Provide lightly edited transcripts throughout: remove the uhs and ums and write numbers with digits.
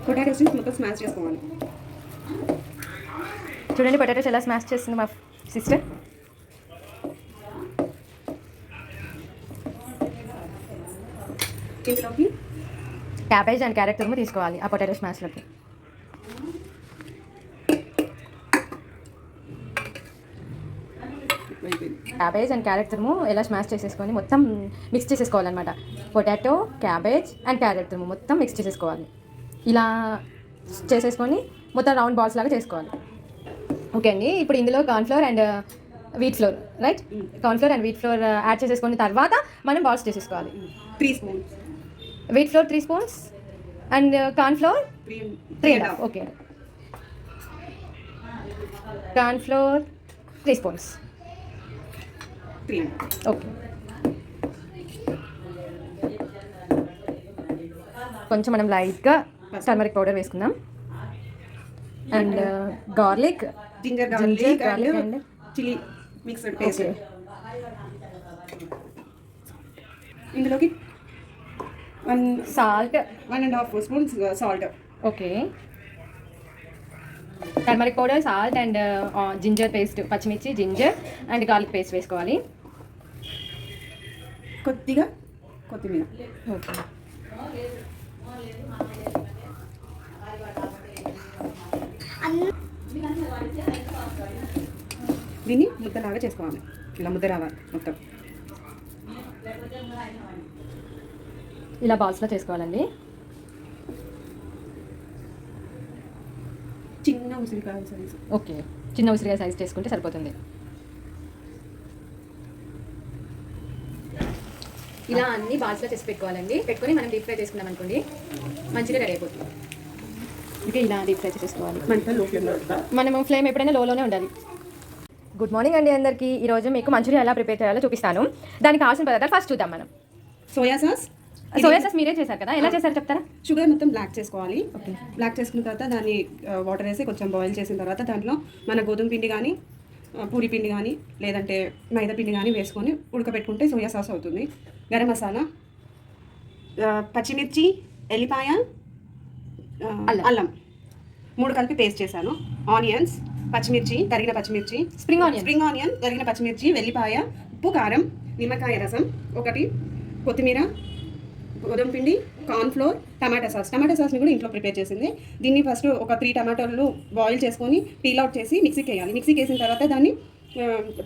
పొటాటోస్ని మొత్తం స్మాష్ చేసుకోవాలి. చూడండి పొటాటోస్ ఎలా స్మాష్ చేస్తుంది మా సిస్టర్. ఇందులోకి క్యాబేజ్ అండ్ క్యారెట్ తురుము తీసుకోవాలి ఆ పొటాటో స్మాష్లోకి. క్యాబేజ్ అండ్ క్యారెట్ తురుము ఎలా స్మాష్ చేసేసుకొని మొత్తం మిక్స్ చేసేసుకోవాలన్నమాట. పొటాటో, క్యాబేజ్ అండ్ క్యారెట్ తురుము మొత్తం మిక్స్ చేసేసుకోవాలి. ఇలా చేసేసుకొని మొత్తం రౌండ్ బాల్స్ లాగా చేసుకోవాలి. ఓకే అండి. ఇప్పుడు ఇందులో cornflour and wheat flour, right? Cornflour and wheat flour add చేసేసుకున్న తర్వాత మనం బాల్స్ చేసేసుకోవాలి. 3 spoons wheat flour 3 spoons and cornflour 3.5. Okay, cornflour 3 spoons. Okay, కొంచెం మనం లైట్గా టర్మరిక్ పౌడర్ వేసుకుందాం. And garlic, ginger garlic and chilli mixed paste. ఇందులోకి salt 1.5 spoons salt. Okay, turmeric powder, salt and ginger paste, పచ్చిమిర్చి, ginger and garlic paste వేసుకోవాలి. కొద్దిగా కొత్తిమీర. Okay, దీన్ని ముద్దలాగా చేసుకోవాలి. ఇలా ముద్ద రావాలి మొత్తం. ఇలా బాల్స్లో చేసుకోవాలండి. చిన్న ఉసిరికాయ సైజ్. ఓకే, చిన్న ఉసిరికాయ సైజ్ చేసుకుంటే సరిపోతుంది. ఇలా అన్ని బాల్స్లో చేసి పెట్టుకోవాలండి. పెట్టుకొని మనం డీప్ ఫ్రై చేసుకున్నాం అనుకోండి, మంచిగా రెడీ అయిపోతుంది. ఇంకా ఇలా డీప్ ఫ్రై చేసుకోవాలి. మనము ఫ్లేమ్ ఎప్పుడైనా లోలోనే ఉండాలి. గుడ్ మార్నింగ్ అండి అందరికీ. ఈరోజు మీకు మంచూరియా ఎలా ప్రిపేర్ చేయాలో చూపిస్తాను. దానికి కావాల్సిన పదార్థాలు ఫస్ట్ చూద్దాం. మనం సోయా సాస్ మీరే చేశారు కదా, ఎలా చేశారు చెప్తారా? షుగర్ మొత్తం బ్లాక్ చేసుకోవాలి. ఓకే, బ్లాక్ చేసుకున్న తర్వాత దాన్ని వాటర్ వేసి కొంచెం బాయిల్ చేసిన తర్వాత దాంట్లో మన గోధుమ పిండి కానీ, పూరి పిండి కానీ, లేదంటే మైదా పిండి కానీ వేసుకొని ఉడకబెట్టుకుంటే సోయా సాస్ అవుతుంది. గరం మసాలా, పచ్చిమిర్చి, ఎల్లిపాయ, అల్లం 3 కలిపి పేస్ట్ చేశాను. ఆనియన్స్, పచ్చిమిర్చి, తరిగిన పచ్చిమిర్చి, స్ప్రింగ్ ఆనియన్, తరిగిన పచ్చిమిర్చి, వెల్లిపాయ, ఉప్పు, కారం, నిమ్మకాయ రసం 1, కొత్తిమీర, గోధుమ పిండి, కార్న్ఫ్లోర్, టమాటా సాస్ని కూడా ఇంట్లో ప్రిపేర్ చేసింది. దీన్ని ఫస్ట్ ఒక 3 టమాటోలు బాయిల్ చేసుకొని పీల్ అవుట్ చేసి మిక్సీకి వేయాలి. మిక్సీకి వేసిన తర్వాత దాన్ని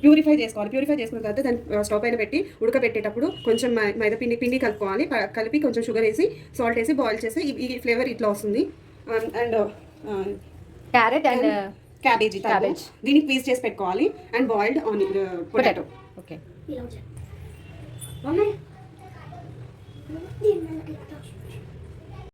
ప్యూరిఫై చేసుకోవాలి. ప్యూరిఫై చేసుకున్న తర్వాత దాన్ని స్టవ్ పైన పెట్టి ఉడకబెట్టేటప్పుడు కొంచెం మైదా పిండి కలుపుకోవాలి. కలిపి కొంచెం షుగర్ వేసి, సాల్ట్ వేసి బాయిల్ చేసి ఈ ఫ్లేవర్ ఇట్లా వస్తుంది. అండ్ క్యారెట్ అండ్ క్యాబేజ్ దీన్ని పీస్ చేసి పెట్టుకోవాలి. And boiled potato. ఓకే,